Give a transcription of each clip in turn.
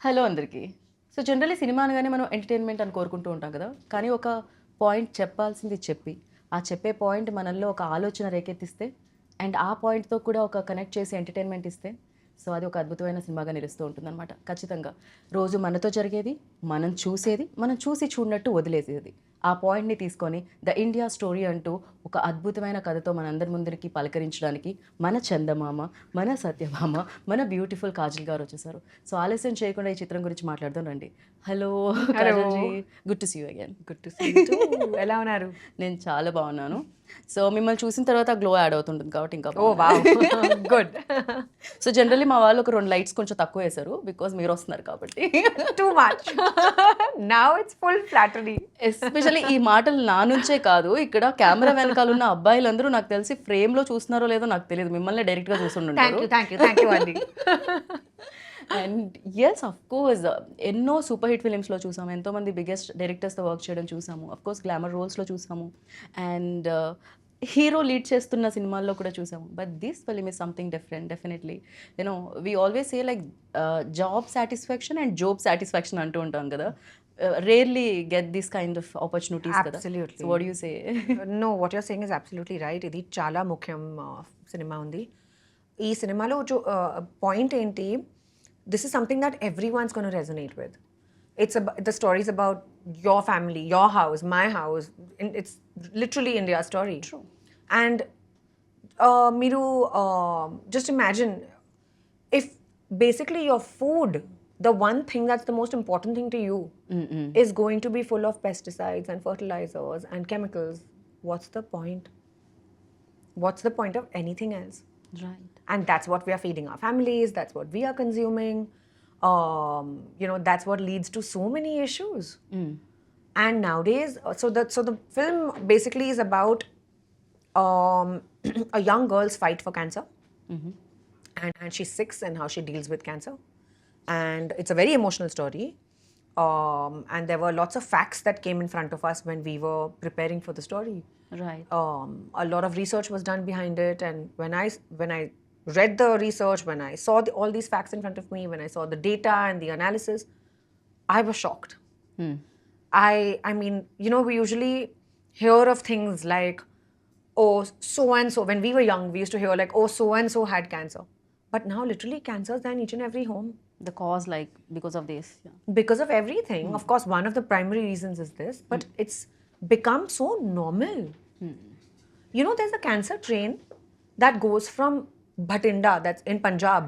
Hello అందరికీ. So generally cinema అనగానే మనం ఎంటర్‌టైన్‌మెంట్ అని కోరుకుంటూ ఉంటాం కదా! కానీ ఒక పాయింట్ చెప్పాల్సింది చెప్పి, ఆ చెప్పే పాయింట్ మనల్లో ఒక ఆలోచన రేకెత్తిస్తే అండ్ ఆ పాయింట్‌తో కూడా ఒక కనెక్ట్ చేసి ఎంటర్‌టైన్‌మెంట్ ఇస్తే, సో అది ఒక అద్భుతమైన సినిమాగా నిలుస్తూ ఉంటుందన్నమాట. ఖచ్చితంగా. రోజు మనతో జరిగేది, మనం చూసేది, మనం చూసి చూడనట్టు వదిలేసేది. ఆ పాయింట్‌ని తీసుకొని 'ద ఇండియా స్టోరీ' అంటూ ఒక అద్భుతమైన కథతో మనందరి ముందరికి పలకరించడానికి మన చందమామ, మన సత్యభామ, మన బ్యూటిఫుల్ కాజల్ గారు వచ్చేసారు. సో ఆలస్యం చేయకుండా ఈ చిత్రం గురించి మాట్లాడదాం రండి. Hello Kajal ji, good to see you again. Good to see you too. ఎలా ఉన్నారు? నేను చాలా బాగున్నాను. సో మిమ్మల్ని చూసిన తర్వాత గ్లో యాడ్ అవుతుంటుంది కాబట్టి ఇంకా ఓ వావ్, గుడ్. సో జనరల్లీ మా వాళ్ళు ఒక 2 లైట్స్ కొంచెం తక్కువ వేశారు బికాజ్ మీరు వస్తున్నారు కాబట్టి. Too much. Now it's full flattery. Especially ఈ మాటలు నా నుంచే కాదు, ఇక్కడ కెమెరా వెనకాల ఉన్న అబ్బాయిలందరూ నాకు తెలిసి ఫ్రేమ్‌లో చూస్తున్నారో లేదో నాకు తెలియదు. మిమ్మల్నే డైరెక్ట్‌గా చూస్తుంటారు. థ్యాంక్ యూ అండి. అండ్ యెస్ ఆఫ్ కోర్స్ ఎన్నో సూపర్ హిట్ ఫిలిమ్స్‌లో చూసాము. ఎంతోమంది బిగ్గెస్ట్ డైరెక్టర్స్‌తో వర్క్ చేయడం చూసాము. ఆఫ్ కోర్స్ గ్లామర్ రోల్స్‌లో చూసాము. అండ్ హీరో లీడ్ చేస్తున్న సినిమాల్లో కూడా చూసాము. But this film is something different definitely. You know we always say like job satisfaction and job satisfaction అంటూ ఉంటాం కదా! Rarely get this kind of opportunities కదా! Absolutely. So what do you say? No, what you're saying is absolutely right. ఇది చాలా ముఖ్యం cinema ఉంది. ఈ సినిమాలో పాయింట్ ఏంటి, this is something that everyone's gonna resonate with. The story is about your family, your house, my house. It's literally India's story. True. And మీరు just imagine if basically your food, the one thing that's the most important thing to you, is going to be full of pesticides and fertilizers and chemicals. What's the point? What's the point of anything else? Right. And that's what we are feeding our families, that's what we are consuming. That's what leads to so many issues. And nowadays, so the film basically is about a young girl's fight for cancer. And she's 6 and how she deals with cancer. And it's a very emotional story. And there were lots of facts that came in front of us when we were preparing for the story. Right. A lot of research was done behind it, and when I read the research, when I saw all these facts in front of me, when I saw the data and the analysis, I was shocked. I mean, we usually hear of things like, oh, so and so. When we were young, we used to hear like, oh, so and so had cancer. But now literally cancer is in each and every home. The cause like because of this. Yeah. Because of everything. Of course, one of the primary reasons is this, but it's become so normal. There's a cancer train that goes from Bhatinda, that's in Punjab,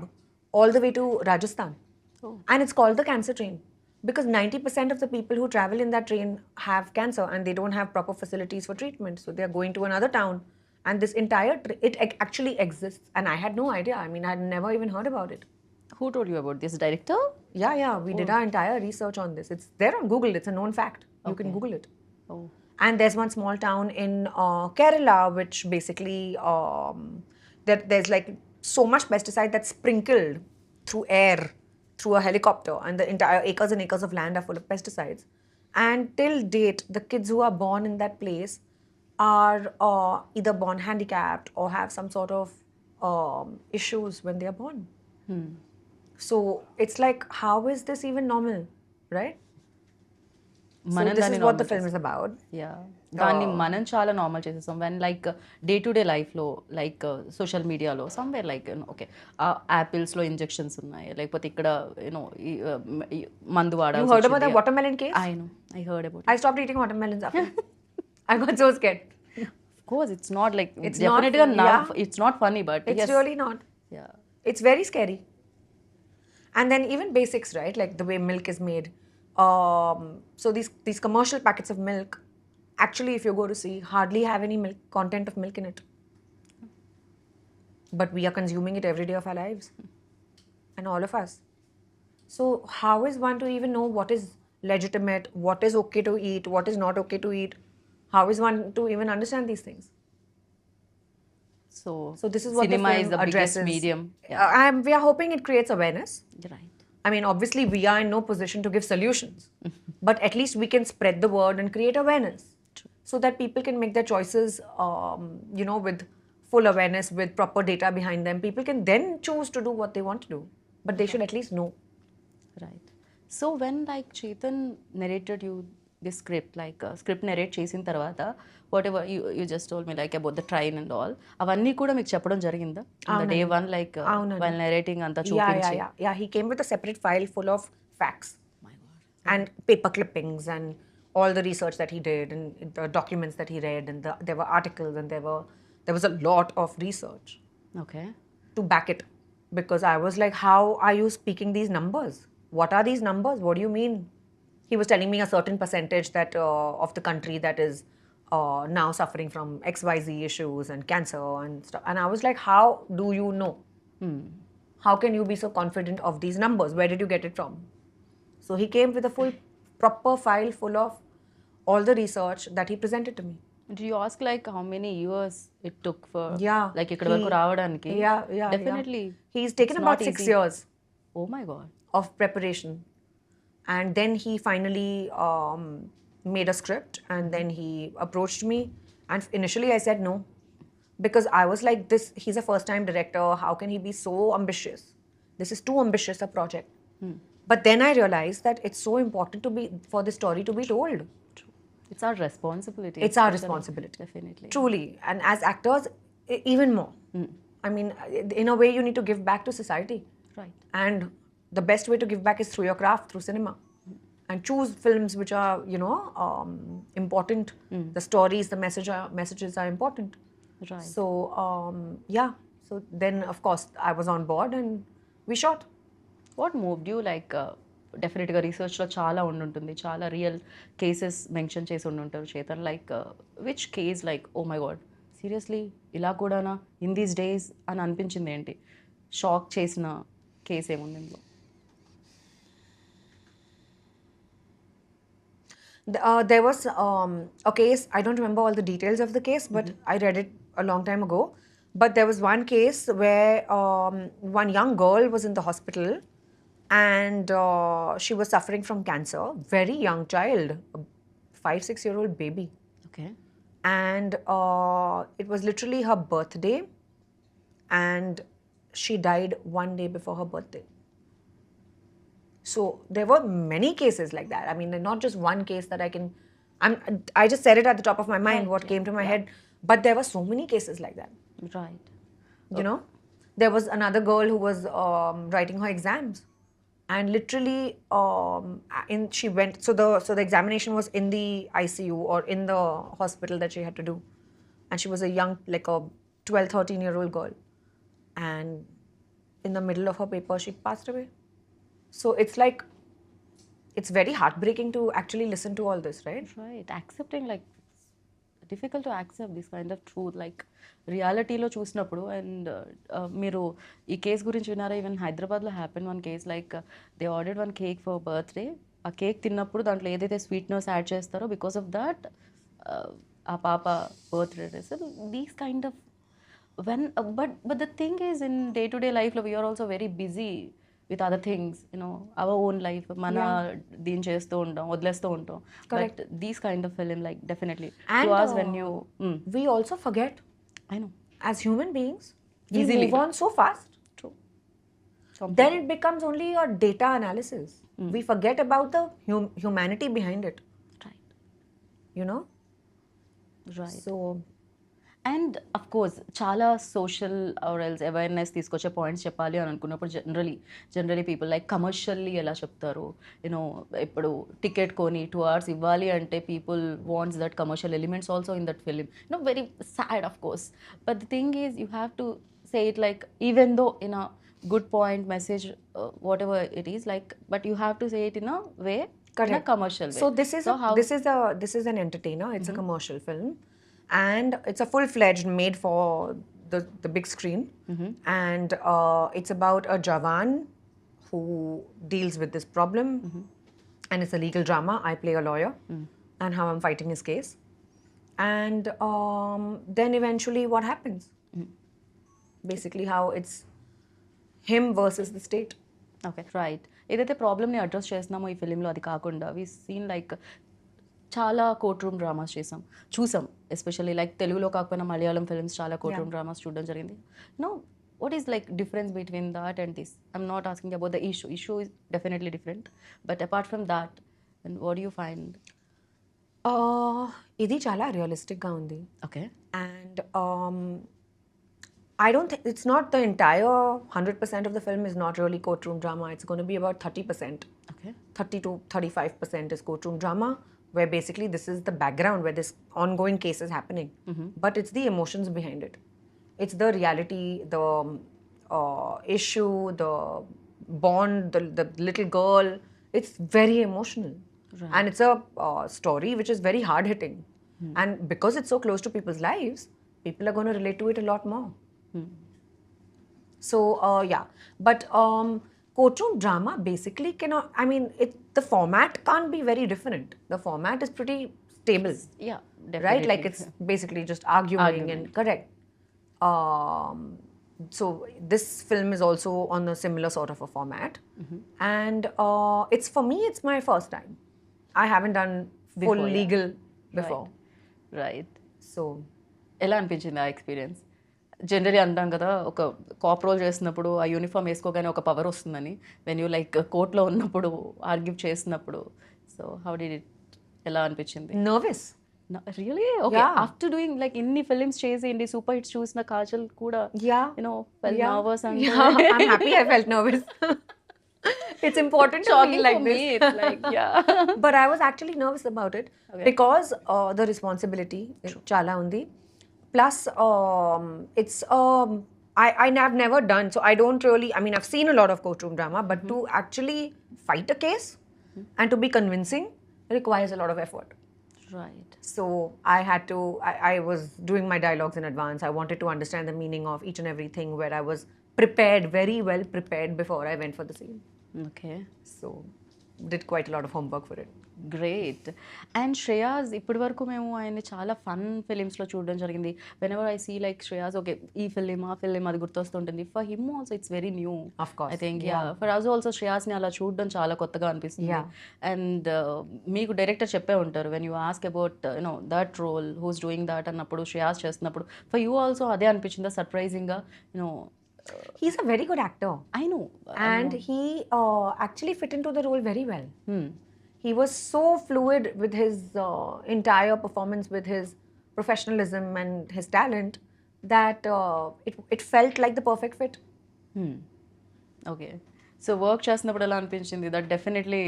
all the way to Rajasthan. Oh. And it's called the cancer train because 90% of the people who travel in that train have cancer and they don't have proper facilities for treatment. So they're going to another town. And this entire, it actually exists. And I had no idea. I mean, I had never even heard about it. Who told you about this? Director? Yeah. We did our entire research on this. It's there on Google. It's a known fact. You can Google it. Oh. And there's one small town in Kerala, which basically there's like so much pesticide that's sprinkled through air, through a helicopter, and the entire acres and acres of land are full of pesticides. And till date, the kids who are born in that place are either born handicapped or have some sort of issues when they are born. So it's like, how is this even normal, right? So this is what the film is about. Yeah దాన్ని మనం చాలా normal చేసేస్తాం when like day to day లైఫ్లో like social మీడియాలో somewhere like okay యాపిల్స్లో injections ఉన్నాయి లేకపోతే ఇక్కడ you know మందు You వాడాల్సి heard about the watermelon case? I heard about I stopped eating watermelons after. I got so scared. Of course it's not like It's not- డెఫినెట్గా yeah. It's not funny but It's really not. Yeah It's very scary. And then even basics, right? Like the way milk is made. So these commercial packets of milk, actually, if you go to see, hardly have any milk content of milk in it. But we are consuming it every day of our lives, and all of us. So how is one to even know what is legitimate, what is okay to eat, what is not okay to eat? How is one to even understand these things? So this is what cinema the film is the biggest addresses. medium. We are hoping it creates awareness. Right. I mean, obviously, we are in no position to give solutions, but at least we can spread the word and create awareness so that people can make their choices, with full awareness, with proper data behind them. People can then choose to do what they want to do, but they should at least know. Right. So when like Chetan narrated you the script like script narrate చేసిన తర్వాత what ever you just told me like about the train and all అవన్నీ కూడా మీకు చెప్పడం జరిగిందా day one like while narrating అంతా చూపించి Yeah. He came with a separate file full of facts and paper clippings and all the research that he did and the documents that he read and there were articles and there was a lot of research okay to back it, because I was like, how are you speaking these numbers? What are these numbers? What do you mean? He was telling me a certain percentage that of the country that is now suffering from XYZ issues and cancer and stuff. And I was like, how do you know? How can you be so confident of these numbers? Where did you get it from? So he came with a full, proper file full of all the research that he presented to me. Do you ask like how many years it took for Yeah. like ఇక్కడ వరకు రావడానికి Yeah. definitely He's taken it's about not 6 easy. years Oh my god. of preparation. And then he finally made a script and then he approached me. And initially I said no. Because I was like, he's a first time director. How can he be so ambitious? This is too ambitious a project. But then I realized that it's so important for the story to be told. It's our responsibility. It's our especially. responsibility. Definitely. Truly. And as actors, even more. I mean, in a way, you need to give back to society. Right. And the best way to give back is through your craft, through cinema. And choose films which are, important. The stories, the messages are important. Right. So, yeah. So then, of course, I was on board and we shot. What moved you like డెఫినెట్గా రీసెర్చ్లో చాలా ఉండుంటుంది చాలా real cases mention చేసి ఉండుంటారు Chetan like which case like oh my god seriously ఇలా కూడానా in these days అని అనిపించింది ఏంటి షాక్ చేసిన కేస్ ఏముంది ఇందులో There was a case, I don't remember all the details of the case, but I read it a long time ago. But there was one case where one young girl was in the hospital and she was suffering from cancer, very young child, a 5-6-year-old baby. Okay And it was literally her birthday and she died one day before her birthday. So there were many cases like that. I mean, not just one case that I just said it at the top of my mind, what came to my head. But there were so many cases like that. Right You know, there was another girl who was writing her exams, and literally, she went. So the examination was in the ICU or in the hospital that she had to do, and she was a young, like a 12-13-year-old girl, and in the middle of her paper, she passed away. So it's like, it's very heartbreaking to actually listen to all this, right? Right accepting like difficult to accept this kind of truth like రియాలిటీలో చూసినప్పుడు and మీరు ఈ case గురించి విన్నారా even హైదరాబాద్లో happen one case like they ordered one cake for birthday ఆ cake తిన్నప్పుడు దాంట్లో ఏదైతే స్వీట్నెస్ యాడ్ చేస్తారో బికాస్ ఆఫ్ దట్ ఆ పాప birthday these kind of when but the thing is in day to day లైఫ్లో we are also very busy with other things our own life మన దీన్ని చేస్తూ ఉంటాం వదిలేస్తూ ఉంటాం but these kind of film like definitely And when you we also forget, I know as human beings, we Easily. move on so fast. True Then it becomes only a data analysis. We forget about the humanity behind it, right you know? Right So, and of course చాలా social ఆర్ఎల్స్ awareness తీసుకొచ్చే points చెప్పాలి అని అనుకున్నప్పుడు generally people like commercially ఎలా చెప్తారు ఇప్పుడు ticket కొని 2 hours ఇవ్వాలి అంటే people wants that commercial elements also in that film very sad of course but the thing is you have to say it like even though in a good point message what ever it is like but you have to say it in a way in a commercial way so this is an entertainer. It's a commercial film, and it's a full-fledged made for the big screen. And it's about a Jawan who deals with this problem, and it's a legal drama. I play a lawyer, and how I'm fighting his case. And then eventually, what happens? Basically, how it's him versus the state. Okay right ఏదైతే ప్రాబ్లమ్ని address చేస్తున్నామో ఈ ఫిలింలో అది కాకుండా we seen like చాలా court room dramas చూసాం especially like తెలుగులో కాకపోయినా మలయాళం ఫిల్మ్స్ చాలా కోర్ట్ రూమ్ డ్రామాస్ చూడడం జరిగింది what is like difference between that and this? I'm not asking about the issue is definitely different, but apart from that, and what do you find? ఇది చాలా రియలిస్టిక్గా ఉంది. Okay. And I don't think it's not the entire 100% of the film is not really courtroom drama. It's going to be about 30%. Okay. 30 to 35% is courtroom drama, where basically this is the background where this ongoing case is happening. But it's the emotions behind it. It's the reality, the issue, the bond, the little girl. It's very emotional. Right. And it's a story which is very hard hitting. And because it's so close to people's lives, people are going to relate to it a lot more. So yeah, but courtroom drama basically cannot. I mean, the format can't be very different. The format is pretty stable, Yeah, definitely. right? Like it's basically just arguing and correct. So this film is also on a similar sort of a format, and it's for me. It's my first time. I haven't done full Before, yeah. legal before, Right. so ఎలా అనిపించింది ఆ experience? Generally అంటాం కదా, ఒక cop role చేసినప్పుడు ఆ uniform వేసుకోగానే ఒక power వస్తుందని, వెన్ యూ లైక్ కోర్ట్లో ఉన్నప్పుడు ఆర్గ్యూ చేసినప్పుడు, సో హౌ డిడ్ ఇట్, ఎలా అనిపించింది? nervous. Really okay. Yeah. After doing like ఇన్ని ఫిలిమ్స్ చేసి ఇన్ని సూపర్ హిట్స్ చూసిన కాజల్ కూడా Yeah. You know fell Yeah. Nervous and Yeah, I'm happy I felt nervous. It's important to shocking feel like for this. me. It's like, yeah. But I was actually nervous about it because the responsibility chala undi. Plus, it's I've never done, so I don't really. I mean, I've seen a lot of courtroom drama, but to actually fight a case and to be convincing requires a lot of effort. Right. So I had to. I was doing my dialogues in advance. I wanted to understand the meaning of each and everything. Where I was prepared, very well prepared before I went for the scene. Okay. So did quite a lot of homework for it. Great. And Shreyas ఇప్పటి వరకు మేము ఆయన్ని చాలా fun ఫిలిమ్స్లో చూడడం జరిగింది. Whenever I see like Shreyas, okay ఈ film ఆ ఫిలిం అది గుర్తొస్తుంటుంది. For him also it's very new. Of course. I think for us also శ్రేయాస్ని అలా చూడడం చాలా కొత్తగా అనిపిస్తుంది. Yeah. అండ్ మీకు డైరెక్టర్ చెప్పే ఉంటారు, when you ask about you know that role who's doing that అన్నప్పుడు, శ్రేయాస్ చేస్తున్నప్పుడు ఫర్ యూ ఆల్సో అదే అనిపించిందా సర్ప్రైజింగ్గా? You know He's a very good actor. I know. And he actually fit into the role very well. He was so fluid with his entire performance, with his professionalism and his talent, that it felt like the perfect fit. Okay. So work చేస్తున్నప్పుడు ఎలా అనిపించింది? That definitely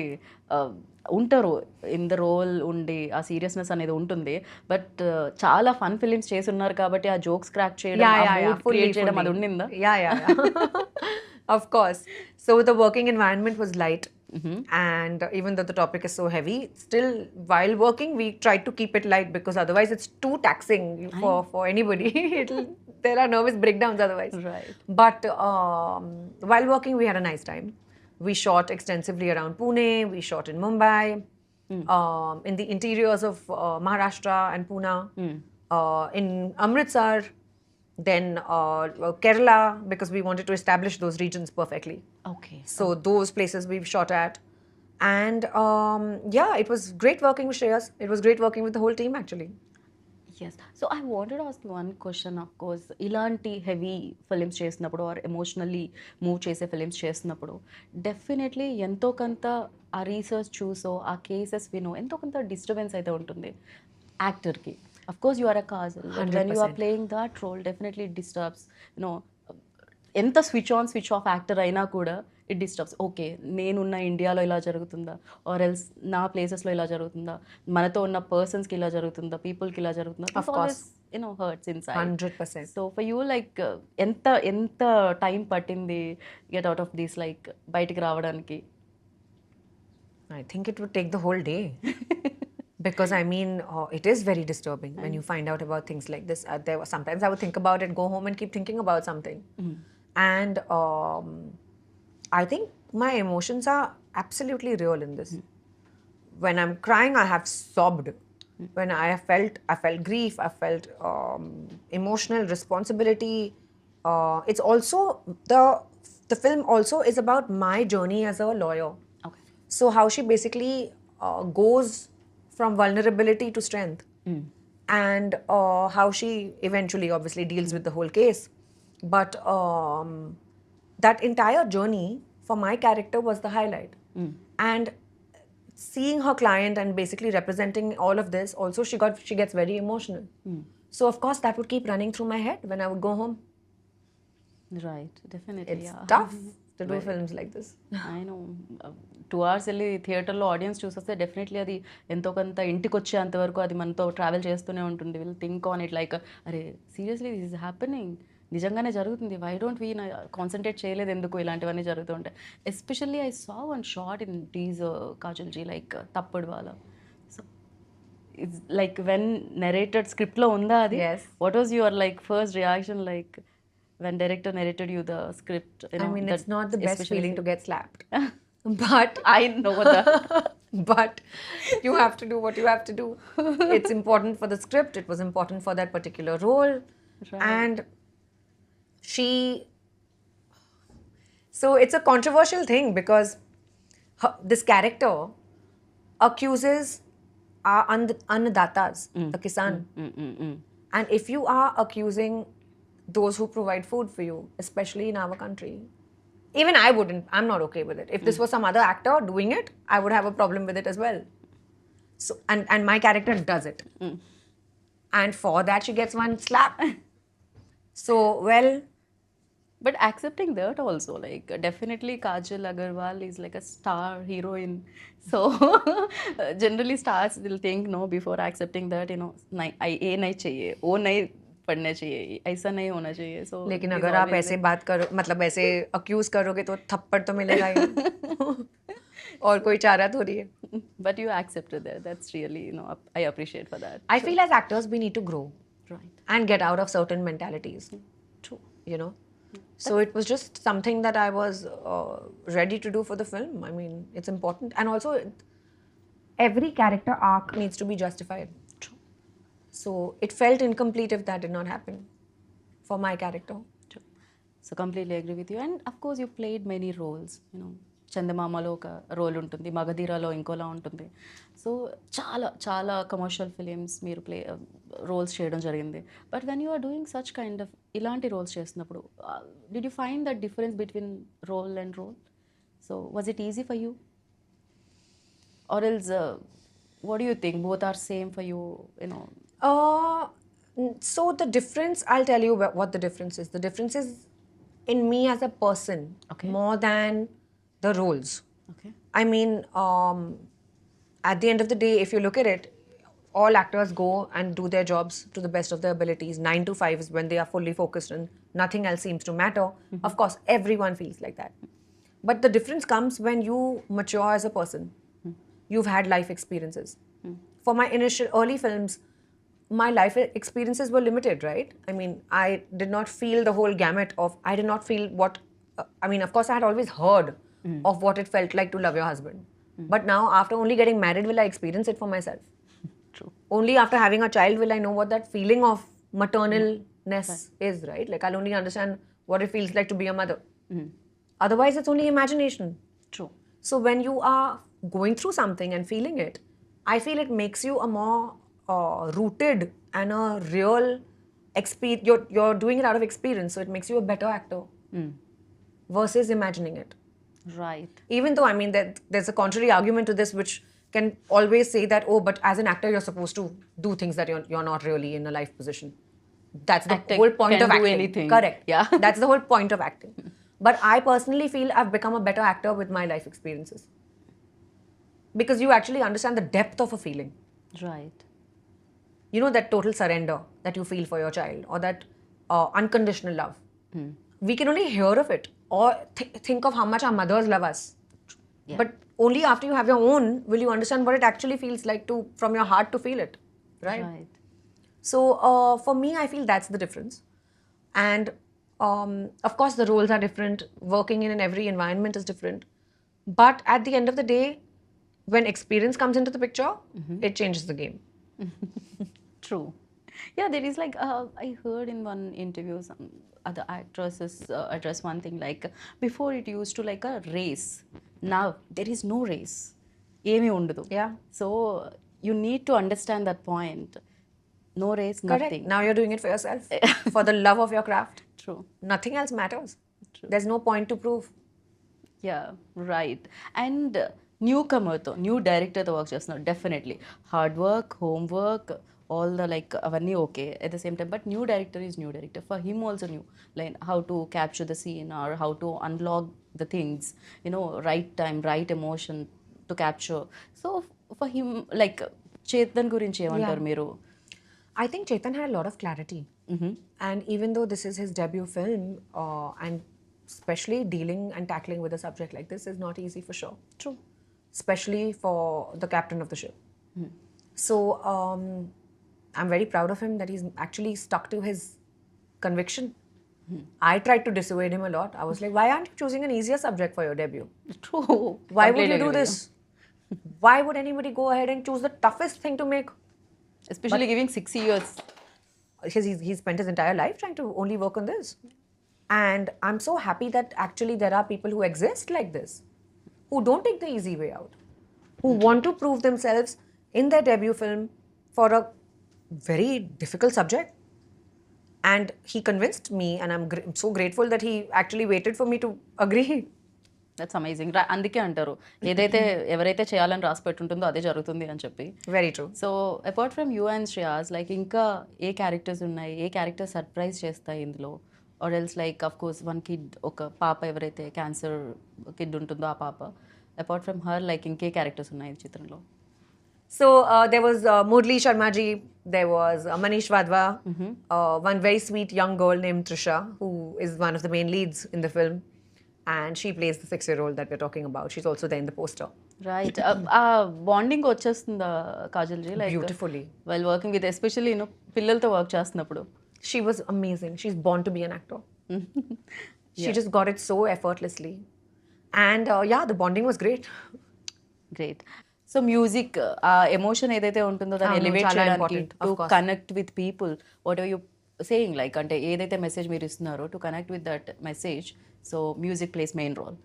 ఉంటారు in the role ఉండి ఆ seriousness అనేది ఉంటుంది. But చాలా fun films చేసి ఉన్నారు కాబట్టి ఆ జోక్స్ క్రాక్ చేయడం, క్రియేట్ చేయడం అది ఉండిందా? Yeah. Of course. So the working environment was light. And even though the topic is so heavy, still while working we tried to keep it light, because otherwise it's too taxing for anybody. There are nervous breakdowns otherwise. Right. But while working we had a nice time. We shot extensively around Pune, we shot in Mumbai, in the interiors of Maharashtra and Pune, in Amritsar, then Kerala, because we wanted to establish those regions perfectly. Okay. So those places we've shot at. And yeah, it was great working with Shreyas. It was great working with the whole team actually. Yes. So I wanted ask one question. Of course ఇలాంటి heavy films చేసినప్పుడు or emotionally move చేసే films చేసినప్పుడు definitely ఎంతో కొంత ఆ research చూసో ఆ cases వినో ఎంతో కొంత డిస్టర్బెన్స్ అయితే ఉంటుంది యాక్టర్కి. Of course you are a Kajal, when you are playing that role definitely it disturbs. You know ఎంత switch on switch off actor అయినా కూడా ఇట్ డిస్టర్బ్స్. ఓకే నేనున్న ఇండియాలో ఇలా జరుగుతుందా, ఆర్ ఎల్స్ నా ప్లేసెస్లో ఇలా జరుగుతుందా, మనతో ఉన్న పర్సన్స్కి ఇలా జరుగుతుందా, పీపుల్కి ఇలా జరుగుతుందా, Of course. You know hurts inside. 100%. So for you like ఎంత టైం పట్టింది get out of this, like బయటికి రావడానికి? I think it would take the whole day. Because I mean, it is very disturbing when you find out about things like this. Sometimes I would think about it, go home and keep thinking about something. And I think my emotions are absolutely real in this. When I'm crying, I have sobbed. When I felt grief, I felt emotional responsibility. It's also the film also is about my journey as a lawyer. Okay. So how she basically goes from vulnerability to strength, and how she eventually obviously deals with the whole case. But that entire journey for my character was the highlight. And seeing her client and basically representing all of this, also she gets very emotional. So of course that would keep running through my head when I would go home. Right, definitely. It's Yeah. tough to do films like this. I know 2 hours వెళ్ళి థియేటర్లో audience చూసేస్తే definitely అది ఎంతో కొంత ఇంటికి వచ్చేంత వరకు అది మనతో ట్రావెల్ చేస్తూనే ఉంటుంది. Will think on it like అరే సీరియస్లీ దిస్ ఇస్ హ్యాపెనింగ్, నిజంగానే జరుగుతుంది, వై డోంట్ వీ కాన్సన్ట్రేట్ చేయలేదు ఎందుకు ఇలాంటివన్నీ జరుగుతూ ఉంటాయి. Especially I saw one short in teaser Kajal ji like తప్పుడు వాళ్ళ. So it's like when narrated స్క్రిప్ట్లో ఉందా అది? Yes. What was your like first reaction like when director narrated you the script? I mean, it's not the best especially feeling to get slapped. But I know that. but you have to do what you have to do. It's important for the script. It was important for that particular role. Right. And she... So it's a controversial thing because this character accuses our annadatas, the kisan. And if you are accusing those who provide food for you, especially in our country, even I wouldn't, I'm not okay with it. If this was some other actor doing it, I would have a problem with it as well. So, and my character does it. And for that, she gets one slap. So, well, But accepting that also, like definitely Kajal Aggarwal is like a star heroine. So generally stars will think no before accepting that, you know, ये नहीं चाहिए, वो नहीं पढ़ना चाहिए, ऐसा नहीं होना चाहिए. So लेकिन it is अगर आप always ऐसे बात करो, मतलब ऐसे अक्यूज करोगे तो थप्पड़ तो मिलेगा ही. और कोई चारा थोड़ी है. but you accepted that. That's really, you know, I appreciate for that. I feel as actors we need to grow Right. and get out of certain mentalities. True. You know, so it was just something that I was ready to do for the film. I mean, it's important, and also every character arc needs to be justified. True. So it felt incomplete if that did not happen for my character. True. So completely agree with you. And of course you played many roles, you know. చందమామలో ఒక role ఉంటుంది, మగధీరాలో ఇంకోలా ఉంటుంది. So చాలా చాలా commercial films మీరు roles చేయడం జరిగింది. But when you are doing such kind of ఇలాంటి రోల్స్ చేస్తున్నప్పుడు did you find that difference between role and role? So was it easy for you or else what do you think both are same for you, you know? So the difference, I'll tell you what the difference is. The difference is in me as a person, Okay. more than the roles. Okay. I mean, at the end of the day, if you look at it, all actors go and do their jobs to the best of their abilities. 9 to 5 is when they are fully focused and nothing else seems to matter. Of course, everyone feels like that. But the difference comes when you mature as a person. You've had life experiences. For my initial early films, my life experiences were limited, right? I mean, I did not feel the whole gamut of, I did not feel what, I mean, of course, I had always heard of what it felt like to love your husband. But now, after only getting married, will I experience it for myself? True. Only after having a child will I know what that feeling of maternalness is, right? Like, I'll only understand what it feels like to be a mother. Otherwise, it's only imagination. True. So when you are going through something and feeling it, I feel it makes you a more rooted and a real experience. You're doing it out of experience, so it makes you a better actor versus imagining it. Right. Even though, I mean, there's a contrary argument to this, which can always say that, oh, but as an actor, you're supposed to do things that you're not really in a life position. That's the Actor whole point can of do acting. anything. Correct. Yeah. That's the whole point of acting. But I personally feel I've become a better actor with my life experiences. Because you actually understand the depth of a feeling. Right. You know, that total surrender that you feel for your child, or that unconditional love. We can only hear of it or think of how much our mothers love us. Yeah. But only after you have your own will you understand what it actually feels like to, from your heart, to feel it. Right? Right. So for me, I feel that's the difference. And of course, the roles are different. Working in every environment is different. But at the end of the day, when experience comes into the picture, it changes the game. True. Yeah, there is like, I heard in one interview, some other actresses address one thing like, before it used to like a race. Now, there is no race. Emi undadu. Yeah. So, you need to understand that point. No race, Correct. nothing. Now you're doing it for yourself, for the love of your craft. True. Nothing else matters. There's no point to prove. Yeah right and new కమర్తో new డైరెక్టర్తో work చేస్తున్నారు definitely hard work homework all the like అవన్నీ okay at the same time but new director is new director for him also new like how to capture the scene or how to unlock the things you know right time right emotion to capture so for him like Chetan గురించి ఏమంటారు మీరు I think Chetan had a lot of clarity. And even though this is his debut film, and especially dealing and tackling with a subject like this is not easy for sure. True. Especially for the captain of the ship. So I'm very proud of him that he's actually stuck to his conviction. I tried to dissuade him a lot. I was like, why aren't you choosing an easier subject for your debut? True. Why would you do this? Why would anybody go ahead and choose the toughest thing to make? Especially giving 6 years. Because he spent his entire life trying to only work on this. And I'm so happy that actually there are people who exist like this, who don't take the easy way out, who want to prove themselves in their debut film for a very difficult subject. And he convinced me, and I'm so grateful that he actually waited for me to agree. That's amazing అందుకే అంటారు ఏదైతే ఎవరైతే చేయాలని రాసి పెట్టుంటుందో అదే జరుగుతుంది అని చెప్పి Very true. So apart from you and Shreyas like ఇంకా ఏ క్యారెక్టర్స్ ఉన్నాయి ఏ క్యారెక్టర్ సర్ప్రైజ్ చేస్తాయి ఇందులో or else like of course one kid ఒక పాప ఎవరైతే క్యాన్సర్ కిడ్ ఉంటుందో ఆ పాప అపార్ట్ ఫ్రమ్ హర్ లైక్ ఇంకే క్యారెక్టర్స్ ఉన్నాయి ఈ చిత్రంలో So there was Murli Sharma ji, there was Manish Wadhwa, one very sweet young girl named Trisha, who is one of the main leads in the film. And she plays the 6-year-old that we're talking about. She's also there in the poster. Right ఆ bonding వచ్చేస్తుందా Kajal ji like Beautifully. While working with especially you know పిల్లలతో work చేస్తున్నప్పుడు She was amazing. She's born to be an actor. She just got it so effortlessly. And yeah, the bonding was great. Great so music ఆ emotion ఏదైతే ఉంటుందో దాన్ని elevate చాలా చేయడానికి important, to of course. Connect with people what are you saying like అంటే ఏదైతే message మీరు ఇస్తున్నారో to connect with that message so music plays main role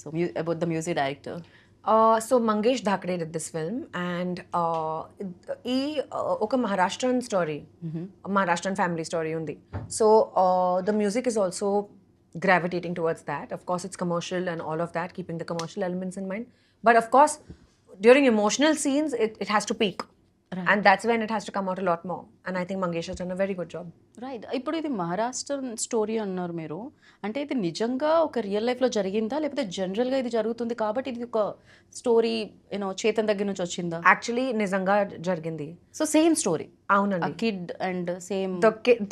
so about the music director So Mangesh Dhakde did this film, and oka Maharashtrian story, Maharashtrian family story undi. So the music is also gravitating towards that. Of course, it's commercial and all of that, keeping the commercial elements in mind. But of course, during emotional scenes, it has to peak. And that's when it has to come out a lot more. And I think Mangesh has done a very good job. Right ఇప్పుడు ఇది Maharashtra story అన్నారు మీరు అంటే ఇది నిజంగా ఒక real లైఫ్లో జరిగిందా లేకపోతే జనరల్గా ఇది జరుగుతుంది కాబట్టి ఇది ఒక స్టోరీ యూనో చేతన్ దగ్గర నుంచి వచ్చిందా Actually, Nizanga jargindi. So same story Aunandi. Kid and same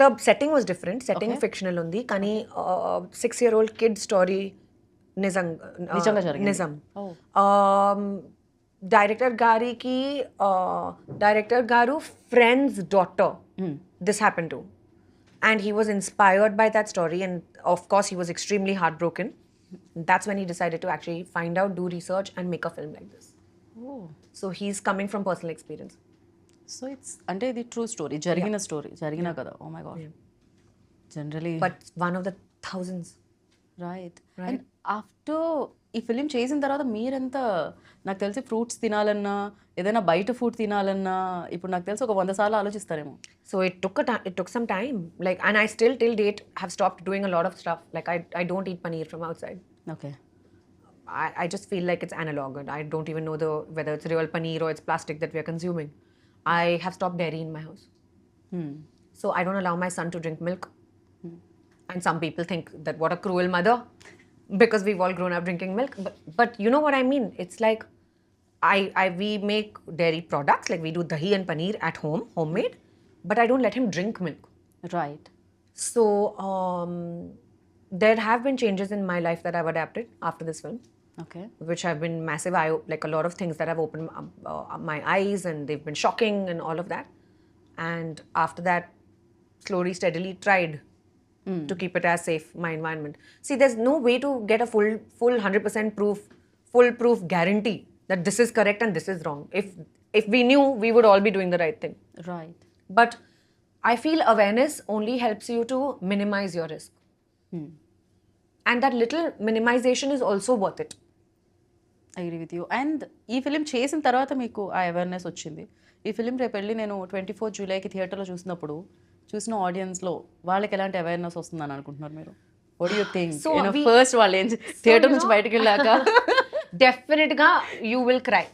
The setting was different. Setting fictional undi. Kani 6-year-old kid story నిజంగా జరిగింది. Nizam. Director Garu friend's daughter. This happened to. And he was inspired by that story, and of course he was extremely heartbroken. That's when he decided to actually find out, do research, and make a film like this. So he's coming from personal experience. So it's అంటే ఇది true story జరిగిన story జరిగిన కదా oh my god generally But one of the thousands. Right and after ఈ film చేసిన తర్వాత మీరెంత నాకు తెలిసి ఫ్రూట్స్ తినాలన్నా ఏదైనా బయట ఫుడ్ తినాలన్నా ఇప్పుడు నాకు తెలిసి ఒక 100 సార్లు ఆలోచిస్తారేమో So it took some time. Like, and I still till date have stopped doing a lot of stuff. Like I don't eat paneer from outside. Okay I just feel like it's analog, and I don't even know whether it's real paneer or it's plastic that we are consuming. I have stopped dairy in my house. So I don't allow my son to drink milk. And some people think that what a cruel mother, because we've all grown up drinking milk. But you know what I mean? It's like we make dairy products, like we do dahi and paneer at home, homemade, but I don't let him drink milk. Right So there have been changes in my life that I've adapted after this film, okay which have been massive. Like a lot of things that have opened my eyes, and they've been shocking and all of that. And after that, slowly, steadily tried to keep it as safe, my environment. See, there's no way to get a full 100% foolproof guarantee that this is correct and this is wrong. If we knew, we would all be doing the right thing. Right But I feel awareness only helps you to minimize your risk. And that little minimization is also worth it. Agree with you and ఈ film చేసిన తర్వాత మీకు ఆ awareness వచ్చింది ఈ film రేపు వెళ్ళి నేను 24 జూలైకి థియేటర్లో చూసినప్పుడు చూసిన ఆడియన్స్లో వాళ్ళకి ఎలాంటి అవేర్నెస్ వస్తుందని అనుకుంటున్నారు మీరు? What do you think? So first వాళ్ళు ఏం థియేటర్ నుంచి బయటకు వెళ్ళాక Definitely you will cry.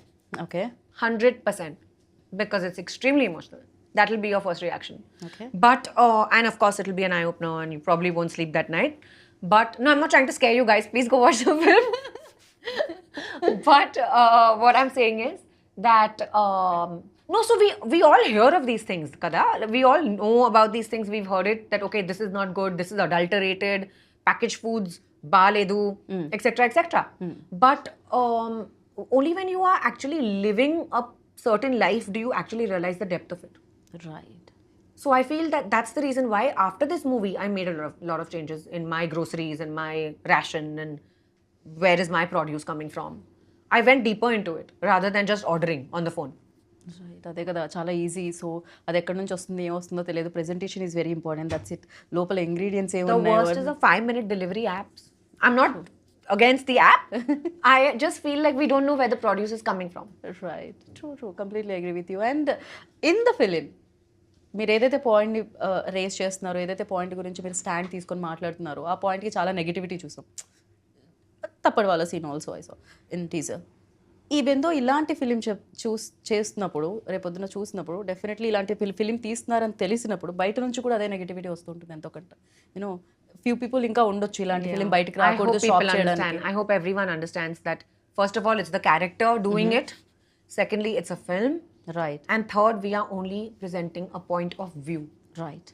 Okay 100%, because it's extremely emotional. That will be your first reaction. Okay. But and of course it will be an eye opener and you probably won't sleep that night. But no, I'm not trying to scare you guys. Please go watch the film. But what I'm saying is that no, so we all hear of these things, kada. We all know about these things. We've heard it that okay, this is not good. This is adulterated, packaged foods, baledu, etc., etc. But only when you are actually living a certain life do you actually realize the depth of it. Right. So I feel that that's the reason why after this movie I made a lot of changes in my groceries and my ration and where is my produce coming from. I went deeper into it rather than just ordering on the phone. Right, అదే కదా, చాలా easy. So అది ఎక్కడి నుంచి వస్తుంది, ఏం వస్తుందో తెలియదు. Presentation is very important. That's it. లోపల ingredients The worst is the 5-minute delivery apps. I'm not against the app. I just feel like we don't know where the produce is coming from. Right, true, completely agree with you. And in the film మీరు ఏదైతే పాయింట్ని race చేస్తున్నారో, ఏదైతే point గురించి మీరు stand తీసుకొని మాట్లాడుతున్నారో, ఆ పాయింట్కి చాలా నెగిటివిటీ చూసాం. తప్పటి వాళ్ళ scene also I saw in teaser. Even though ఇలాంటి ఫిలిం చేస్తున్నప్పుడు, రేపొద్దున చూసినప్పుడు, డెఫినెట్లీ ఇలాంటి ఫిలిం తీస్తున్నారని తెలిసినప్పుడు బయట నుంచి కూడా అదే నెగిటివిటీ వస్తుంటుంది ఎంతో కొంత. యూనో ఫ్యూ పీపుల్ ఇంకా ఉండొచ్చు ఇలాంటి ఫిలిం బయటకు I hope రాకూడదు, స్టాప్ people చేయడానికి. understand. I hope everyone understands that first of all it's the character doing it. Secondly, it's a film. Right, And third, we are only presenting a point of view. Right.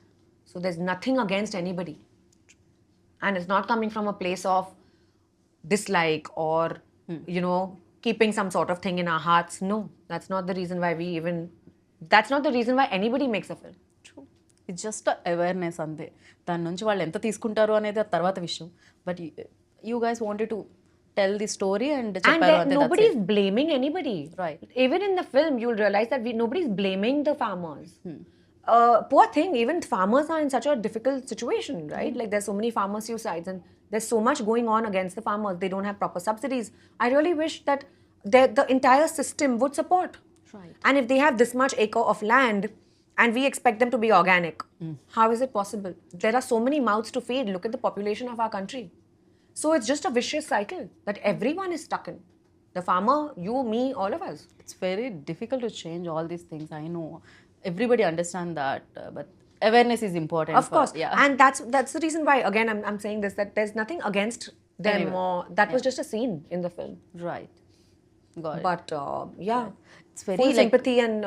So there's nothing against anybody. And it's not coming from a place of dislike or, you know, keeping some sort of thing in our hearts. No, that's not the reason why that's not the reason why anybody makes a film. It's just awareness అంతే. దాని నుంచి వాళ్ళు ఎంత తీసుకుంటారు అనేది ఆ తర్వాత విషయం. But you guys wanted to tell the story and And చెప్పారు then అంతే. nobody is blaming anybody. Right. Even in the film, you'll realize that nobody's blaming the farmers. Poor thing, even farmers are in such a difficult situation, right? Like there's so many farmer suicides and there's so much going on against the farmers. They don't have proper subsidies. I really wish that the entire system would support. Right. And if they have this much acre of land and we expect them to be organic, how is it possible? There are so many mouths to feed. Look at the population of our country. So it's just a vicious cycle that everyone is stuck in. The farmer, you, me, all of us. It's very difficult to change all these things. I know everybody understand that, but awareness is important. Of course. Yeah. And that's the reason why, again, I'm saying this, that there's nothing against them Anyway. or that was just a scene in the film. Right. Got it. But yeah, It's very full like- sympathy and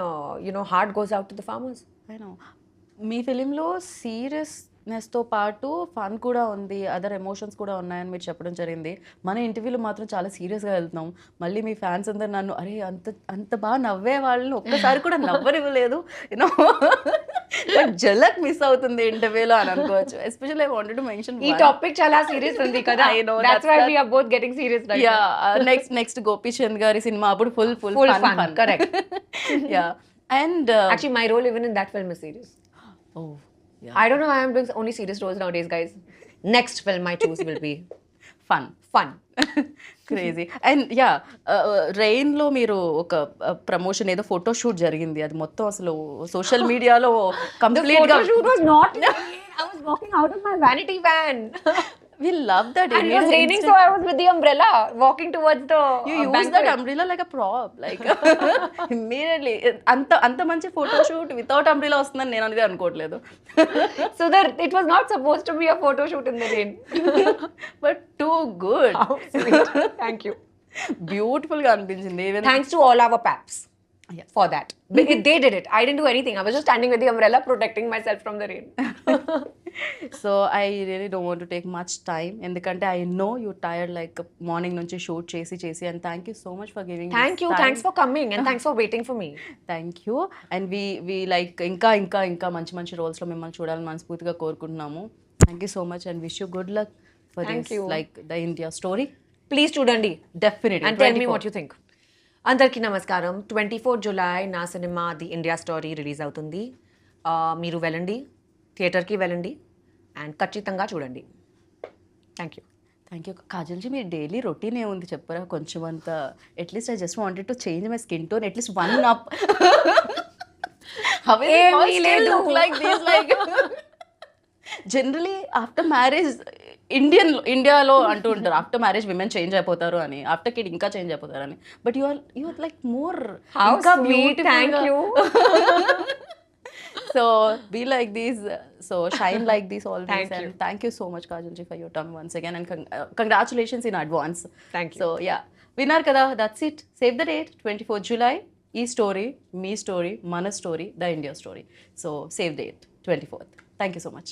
heart goes out to the farmers. I know. మీ ఫిలింలో సీరియస్నెస్తో పాటు fun కూడా ఉంది, other emotions కూడా ఉన్నాయని మీరు చెప్పడం జరిగింది. మన ఇంటర్వ్యూలో మాత్రం చాలా సీరియస్గా వెళ్తున్నాం. మళ్ళీ మీ ఫ్యాన్స్ అందరు నన్ను అరే అంత బాగా నవ్వే వాళ్ళని ఒక్కసారి కూడా నవ్వనివ్వలేదు, యూనో బట్ జలక్ మిస్ అవుతుంది ఇంటర్వ్యూలో అని అనుకోవచ్చు. Especially I wanted to mention ఈ టాపిక్ చాలా సీరియస్ ఉంది కదా. I know, That's that's why that- we are both getting serious right yeah now. Next Gopichand గారి సినిమా అప్పుడు full Full fun. fun, correct. Yeah and Actually, my role even in that film is serious. Oh I don't know why I'm doing only serious roles nowadays, guys. Next film I choose will be fun. fun. Crazy. And yeah రెయిన్లో మీరు ఒక promotion ఏదో photo shoot జరిగింది, అది మొత్తం అసలు social మీడియాలో కంప్లీట్గా Photo shoot was not in rain. I was walking out of my vanity van. We love that. And it was raining, so I was with the umbrella walking towards the You use banquet. that umbrella like a prop, like immediately. అంత మంచి photo shoot without umbrella వస్తుందని నేను అనేది అనుకోవట్లేదు. So that it was not supposed to be a photo shoot in the rain. But too good. How sweet. Thank you. బ్యూటిఫుల్గా అనిపించింది. Even Thanks to all our paps for that. They did it. I didn't do anything. I was just standing with the umbrella protecting myself from the rain. So I really don't want to take much time, ఎందుకంటే I know you tired like morning నుంచి shoot చేసి and thank you so much for giving. Thank you. Thanks for coming and thanks for waiting for me. Thank you. And we like ఇంకా మంచి రోల్స్లో మిమ్మల్ని చూడాలని మనస్ఫూర్తిగా కోరుకుంటున్నాము. Thank you so much and wish you good luck for Thank దిస్ you. Like the India story. Please చూడండి. Definitely. And tell me what you think. అందరికీ నమస్కారం. 24 జులై నా cinema the India story release అవుతుంది. మీరు వెళ్ళండి, థియేటర్కి వెళ్ళండి అండ్ ఖచ్చితంగా చూడండి. Thank you. Thank you. Kajal ji మీ డైలీ రొటీన్ ఏముంది చెప్పరా కొంచెం అంత? At least I just wanted to change my skin tone, at least 1 up. How is it all ఏమీ still లేదు. look like this? Like generally after marriage ఇండియాలో అంటూ ఉంటారు ఆఫ్టర్ మ్యారేజ్ విమెన్ చేంజ్ అయిపోతారు అని, ఆఫ్టర్ కిడ్ ఇంకా చేంజ్ అయిపోతారు అని. But you are like more How ఇంకా sweet, thank you. So be like these, so shine like these always. Thank you. And thank you so much కాజల్జీ for your term once again, and congratulations in advance. Thank you. So yeah, విన్నారు కదా, that's it. Save the date 24 July. ఈ story మీ story, మన story, the India story. So save date 24th. Thank you so much.